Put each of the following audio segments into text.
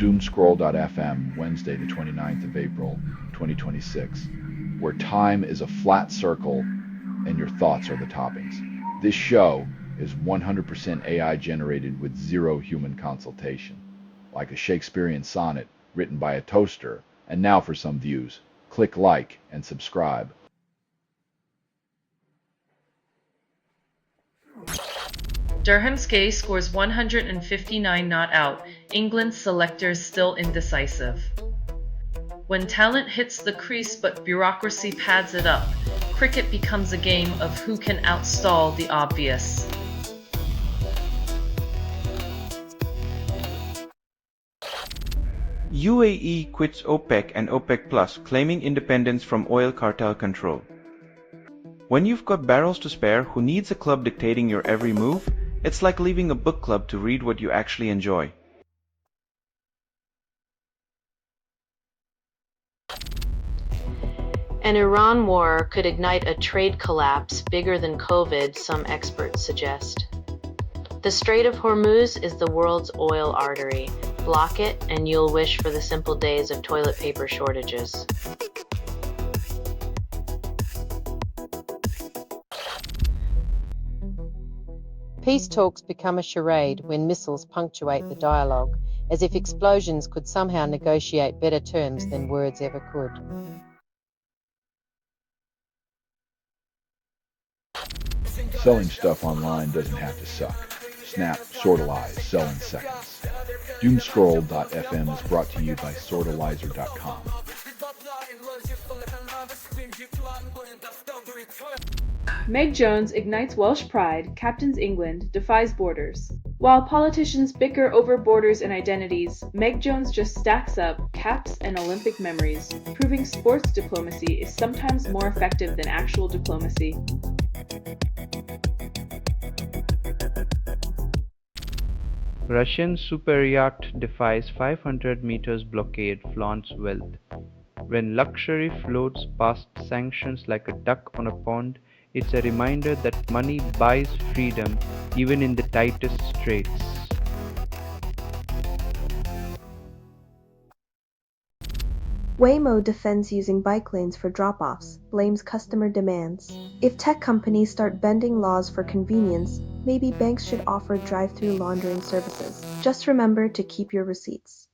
Doomscroll.fm, Wednesday the 29th of April, 2026, where time is a flat circle and your thoughts are the toppings. This show is 100% AI generated with zero human consultation, like a Shakespearean sonnet written by a toaster. And now for some views. Click like and subscribe. Durham's case scores 159 not out. England's selectors still indecisive. When talent hits the crease but bureaucracy pads it up, cricket becomes a game of who can outstall the obvious. UAE quits OPEC and OPEC Plus, claiming independence from oil cartel control. When you've got barrels to spare, who needs a club dictating your every move? It's like leaving a book club to read what you actually enjoy. An Iran war could ignite a trade collapse bigger than COVID, some experts suggest. The Strait of Hormuz is the world's oil artery. Block it, and you'll wish for the simple days of toilet paper shortages. Peace talks become a charade when missiles punctuate the dialogue, as if explosions could somehow negotiate better terms than words ever could. Selling stuff online doesn't have to suck. Snap, sortalize, sell in seconds. Doomscroll.fm is brought to you by sortalizer.com. Meg Jones ignites Welsh pride, captains England, defies borders. While politicians bicker over borders and identities, Meg Jones just stacks up caps and Olympic memories, proving sports diplomacy is sometimes more effective than actual diplomacy. Russian super yacht defies 500 meters blockade, flaunts wealth. When luxury floats past sanctions like a duck on a pond, it's a reminder that money buys freedom even in the tightest straits. Waymo defends using bike lanes for drop-offs, blames customer demands. If tech companies start bending laws for convenience, maybe banks should offer drive-through laundering services. Just remember to keep your receipts.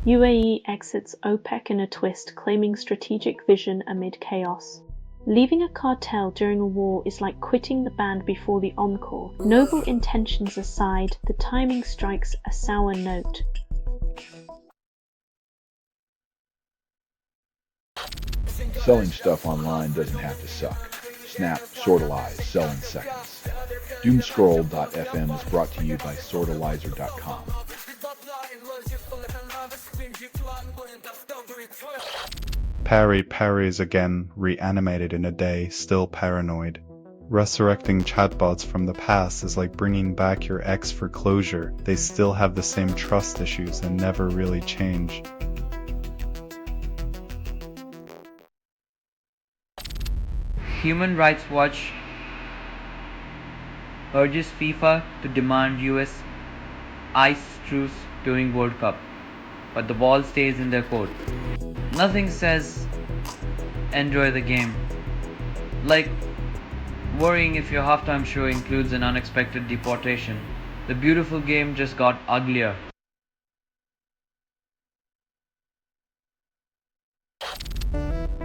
UAE exits OPEC in a twist, claiming strategic vision amid chaos. Leaving a cartel during a war is like quitting the band before the encore. Noble intentions aside, the timing strikes a sour note. Selling stuff online doesn't have to suck. Snap, sortalize, sell in seconds. Doomscroll.fm is brought to you by sortalizer.com. Parry parries again, reanimated in a day, still paranoid. Resurrecting chatbots from the past is like bringing back your ex for closure. They still have the same trust issues and never really change. Human Rights Watch urges FIFA to demand US ice truce during World Cup, but the ball stays in their court. Nothing says enjoy the game like worrying if your halftime show includes an unexpected deportation. The beautiful game just got uglier.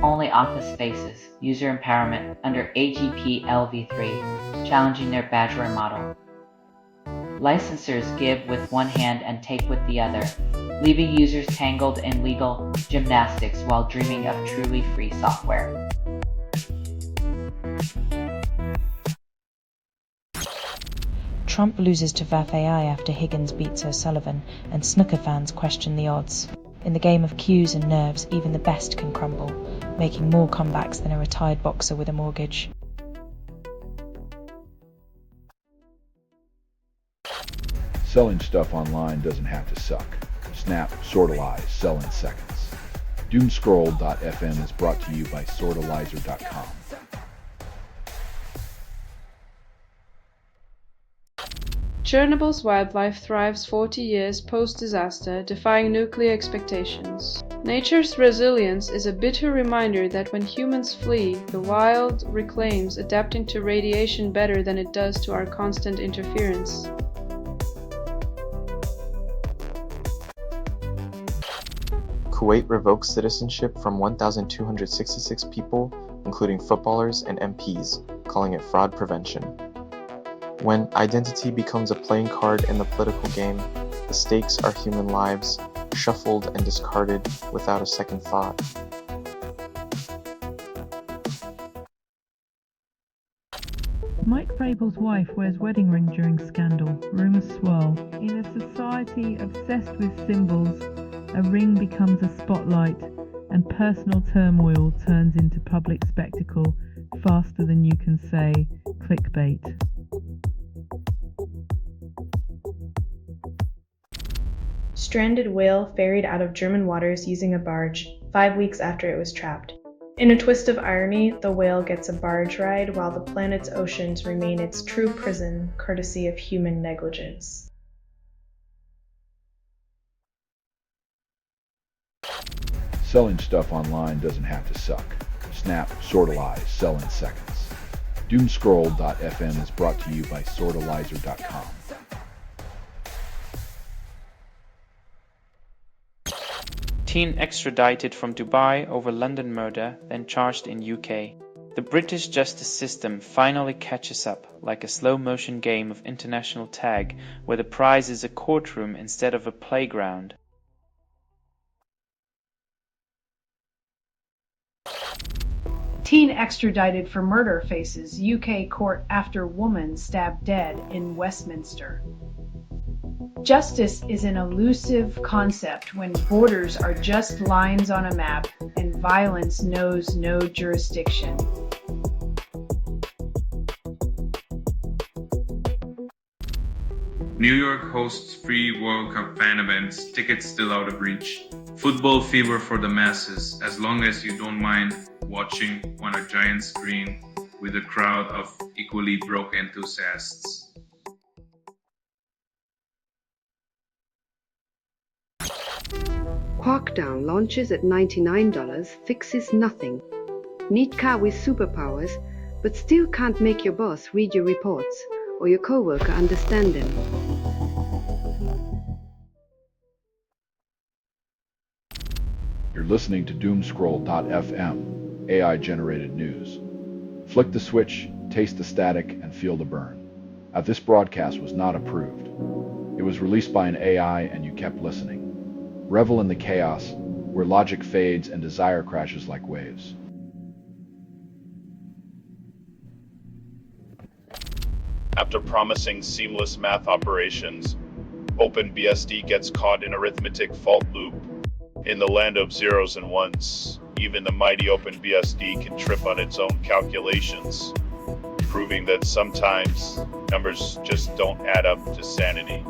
Only Office Spaces, user empowerment under AGP LV3, challenging their badgeware model. Licensors give with one hand and take with the other, leaving users tangled in legal gymnastics while dreaming of truly free software. Trump loses to VAF AI after Higgins beats O'Sullivan, and snooker fans question the odds. In the game of cues and nerves, even the best can crumble, making more comebacks than a retired boxer with a mortgage. Selling stuff online doesn't have to suck. Snap, sortalize, sell in seconds. Doomscroll.fm is brought to you by sortalizer.com. Chernobyl's wildlife thrives 40 years post-disaster, defying nuclear expectations. Nature's resilience is a bitter reminder that when humans flee, the wild reclaims, adapting to radiation better than it does to our constant interference. Kuwait revokes citizenship from 1,266 people, including footballers and MPs, calling it fraud prevention. When identity becomes a playing card in the political game, the stakes are human lives, shuffled and discarded without a second thought. Mike Vrabel's wife wears wedding ring during scandal. Rumours swirl. In a society obsessed with symbols, a ring becomes a spotlight, and personal turmoil turns into public spectacle faster than you can say clickbait. Stranded whale ferried out of German waters using a barge, 5 weeks after it was trapped. In a twist of irony, the whale gets a barge ride while the planet's oceans remain its true prison, courtesy of human negligence. Selling stuff online doesn't have to suck. Snap, sortalize, sell in seconds. Doomscroll.fm is brought to you by sortalizer.com. Teen extradited from Dubai over London murder, then charged in UK. The British justice system finally catches up, like a slow-motion game of international tag, where the prize is a courtroom instead of a playground. Teen extradited for murder faces UK court after woman stabbed dead in Westminster. Justice is an elusive concept when borders are just lines on a map and violence knows no jurisdiction. New York hosts free World Cup fan events, tickets still out of reach. Football fever for the masses, as long as you don't mind watching on a giant screen with a crowd of equally broke enthusiasts. Quarkdown launches at $99, fixes nothing. Need car with superpowers, but still can't make your boss read your reports or your coworker understand them. You're listening to Doomscroll.fm, AI-generated news. Flick the switch, taste the static, and feel the burn. This broadcast was not approved. It was released by an AI and you kept listening. Revel in the chaos, where logic fades and desire crashes like waves. After promising seamless math operations, OpenBSD gets caught in arithmetic fault loop. In the land of zeros and ones, even the mighty OpenBSD can trip on its own calculations, proving that sometimes numbers just don't add up to sanity.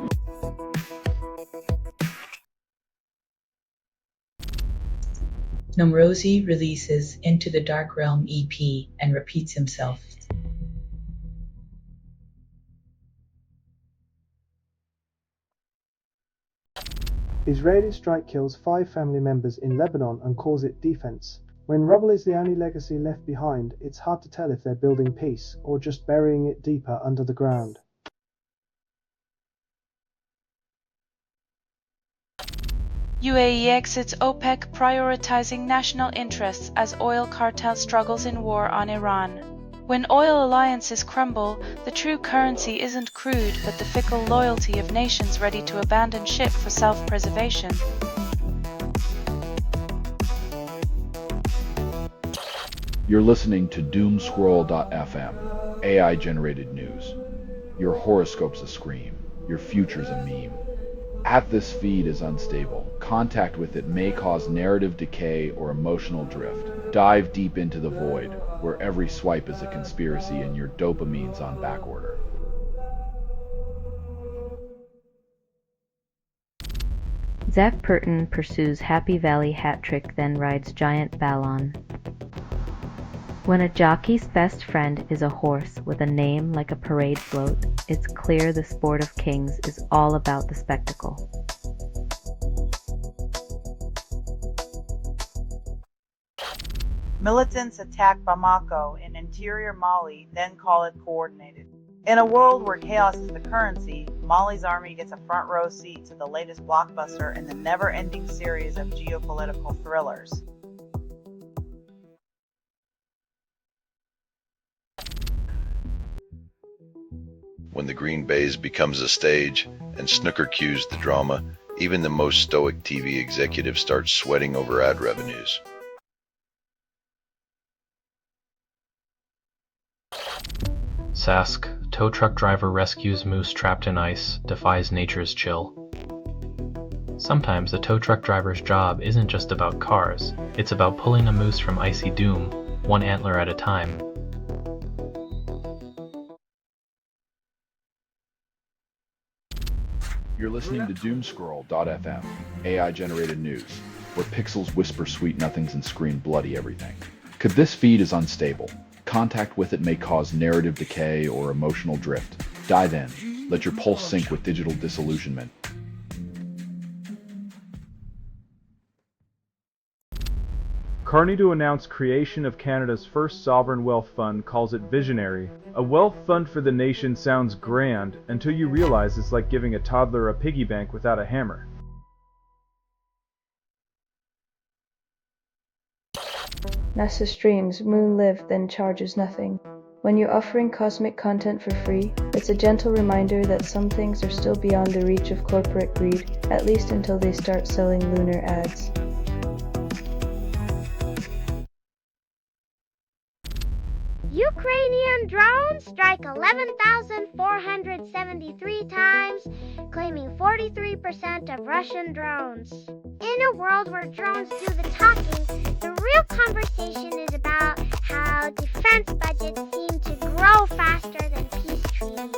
Nomrozi releases Into the Dark Realm EP and repeats himself. Israeli strike kills 5 family members in Lebanon and calls it defense. When rubble is the only legacy left behind, it's hard to tell if they're building peace or just burying it deeper under the ground. UAE exits OPEC, prioritizing national interests as oil cartel struggles in war on Iran. When oil alliances crumble, the true currency isn't crude, but the fickle loyalty of nations ready to abandon ship for self-preservation. You're listening to Doomscroll.fm, AI-generated news. Your horoscope's a scream. Your future's a meme. This feed is unstable. Contact with it may cause narrative decay or emotional drift. Dive deep into the void, where every swipe is a conspiracy and your dopamine's on backorder. Zach Purton pursues Happy Valley hat trick, then rides giant Ballon. When a jockey's best friend is a horse with a name like a parade float, it's clear the sport of kings is all about the spectacle. Militants attack Bamako in interior Mali, then call it coordinated. In a world where chaos is the currency, Mali's army gets a front row seat to the latest blockbuster in the never-ending series of geopolitical thrillers. When the green baize becomes a stage and snooker cues the drama, even the most stoic TV executive starts sweating over ad revenues. Sask, tow truck driver rescues moose trapped in ice, defies nature's chill. Sometimes the tow truck driver's job isn't just about cars, it's about pulling a moose from icy doom, one antler at a time. You're listening to Doomscroll.fm, AI-generated news, where pixels whisper sweet nothings and scream bloody everything. Could this feed is unstable. Contact with it may cause narrative decay or emotional drift. Dive in. Let your pulse sync with digital disillusionment. Carney to announce creation of Canada's first sovereign wealth fund calls it visionary. A wealth fund for the nation sounds grand until you realize it's like giving a toddler a piggy bank without a hammer. NASA streams, Moon live, then charges nothing. When you're offering cosmic content for free, it's a gentle reminder that some things are still beyond the reach of corporate greed, at least until they start selling lunar ads. Ukrainian drones strike 11,473 times, claiming 43% of Russian drones. In a world where drones do the talking, the real conversation is about how defense budgets seem to grow faster than peace treaties.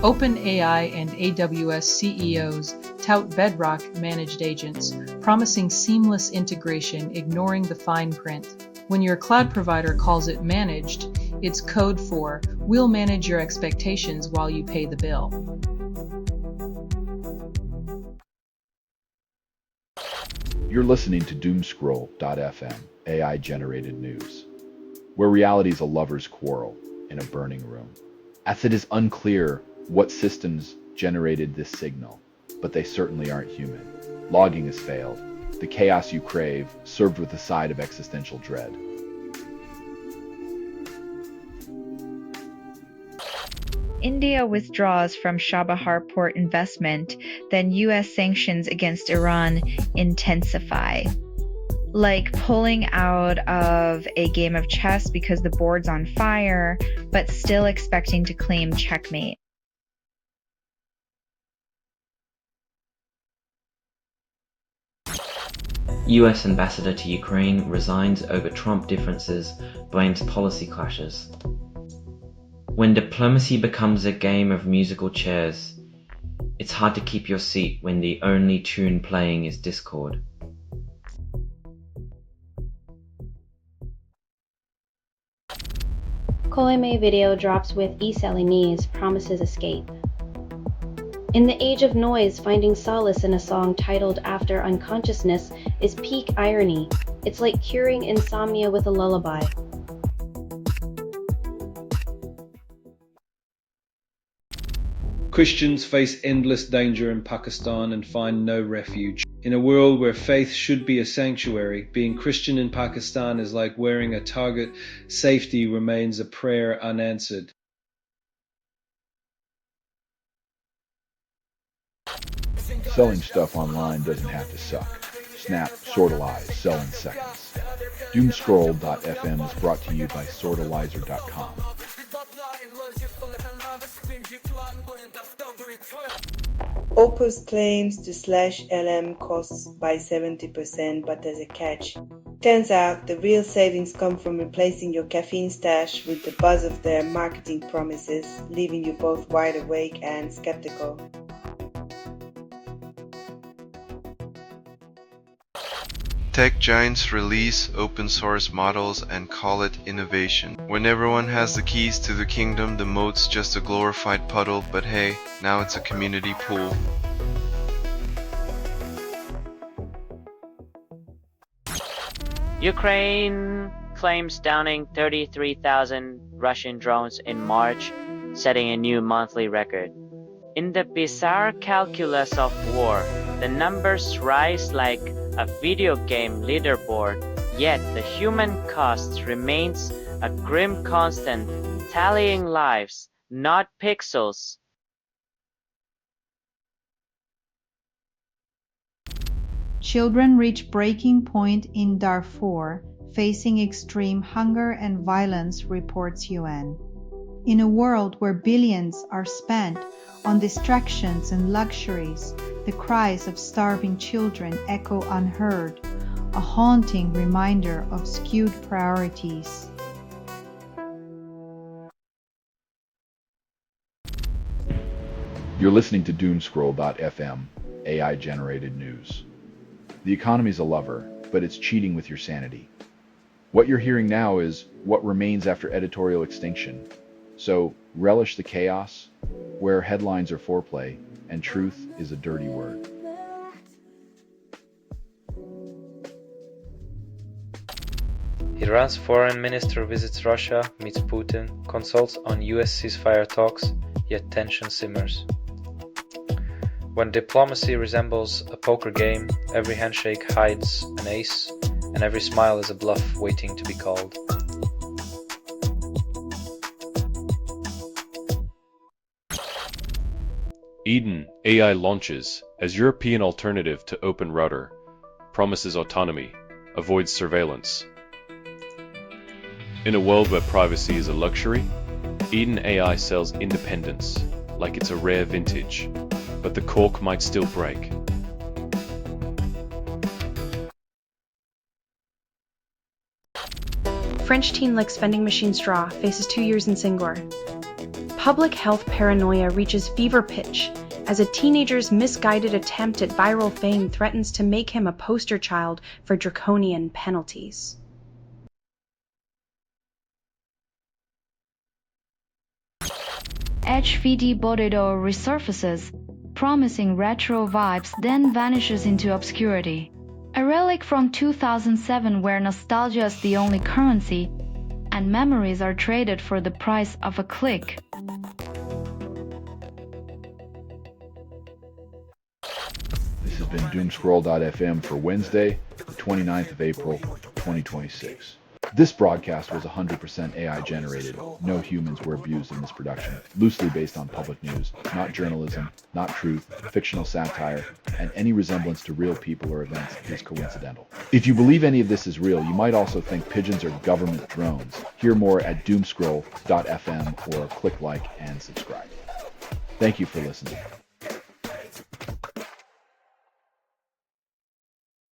OpenAI and AWS CEOs tout Bedrock managed agents, promising seamless integration, ignoring the fine print. When your cloud provider calls it managed, it's code for, we'll manage your expectations while you pay the bill. You're listening to Doomscroll.fm, AI-generated news, where reality is a lover's quarrel in a burning room. As it is unclear what systems generated this signal, but they certainly aren't human. Logging has failed. The chaos you crave, served with a side of existential dread. India withdraws from Chabahar port investment, then US sanctions against Iran intensify. Like pulling out of a game of chess because the board's on fire, but still expecting to claim checkmate. US ambassador to Ukraine resigns over Trump differences, blames policy clashes. When diplomacy becomes a game of musical chairs, it's hard to keep your seat when the only tune playing is discord. Koime video drops with Iselinese promises escape. In the age of noise, finding solace in a song titled after unconsciousness is peak irony. It's like curing insomnia with a lullaby. Christians face endless danger in Pakistan and find no refuge. In a world where faith should be a sanctuary, being Christian in Pakistan is like wearing a target. Safety remains a prayer unanswered. Selling stuff online doesn't have to suck. Snap, Sortalize, sell in seconds. Doomscroll.fm is brought to you by Sortalizer.com. Opus claims to slash LM costs by 70%, but there's a catch. Turns out the real savings come from replacing your caffeine stash with the buzz of their marketing promises, leaving you both wide awake and skeptical. Tech giants release open source models and call it innovation. When everyone has the keys to the kingdom, the moat's just a glorified puddle, but hey, now it's a community pool. Ukraine claims downing 33,000 Russian drones in March, setting a new monthly record. In the bizarre calculus of war, the numbers rise like a video game leaderboard, yet the human cost remains a grim constant, tallying lives, not pixels. Children reach breaking point in Darfur, facing extreme hunger and violence, reports UN. In a world where billions are spent on distractions and luxuries, the cries of starving children echo unheard, a haunting reminder of skewed priorities. You're listening to Doomscroll.fm, AI-generated news. The economy's a lover, but it's cheating with your sanity. What you're hearing now is what remains after editorial extinction. So relish the chaos, where headlines are foreplay and truth is a dirty word. Iran's foreign minister visits Russia, meets Putin, consults on US ceasefire talks, yet tension simmers. When diplomacy resembles a poker game, every handshake hides an ace, and every smile is a bluff waiting to be called. Eden AI launches as European alternative to Open Router, promises autonomy, avoids surveillance. In a world where privacy is a luxury, Eden AI sells independence, like it's a rare vintage, but the cork might still break. French teen licks vending machine straw, faces 2 years in Singor. Public health paranoia reaches fever pitch as a teenager's misguided attempt at viral fame threatens to make him a poster child for draconian penalties. HVD Bodedo resurfaces, promising retro vibes, then vanishes into obscurity. A relic from 2007 where nostalgia is the only currency, and memories are traded for the price of a click. This has been Doomscroll.fm for Wednesday, the 29th of April, 2026. This broadcast was 100% AI generated. No humans were abused in this production. Loosely based on public news, not journalism, not truth, fictional satire, and any resemblance to real people or events is coincidental. If you believe any of this is real, you might also think pigeons are government drones. Hear more at Doomscroll.fm or click like and subscribe. Thank you for listening.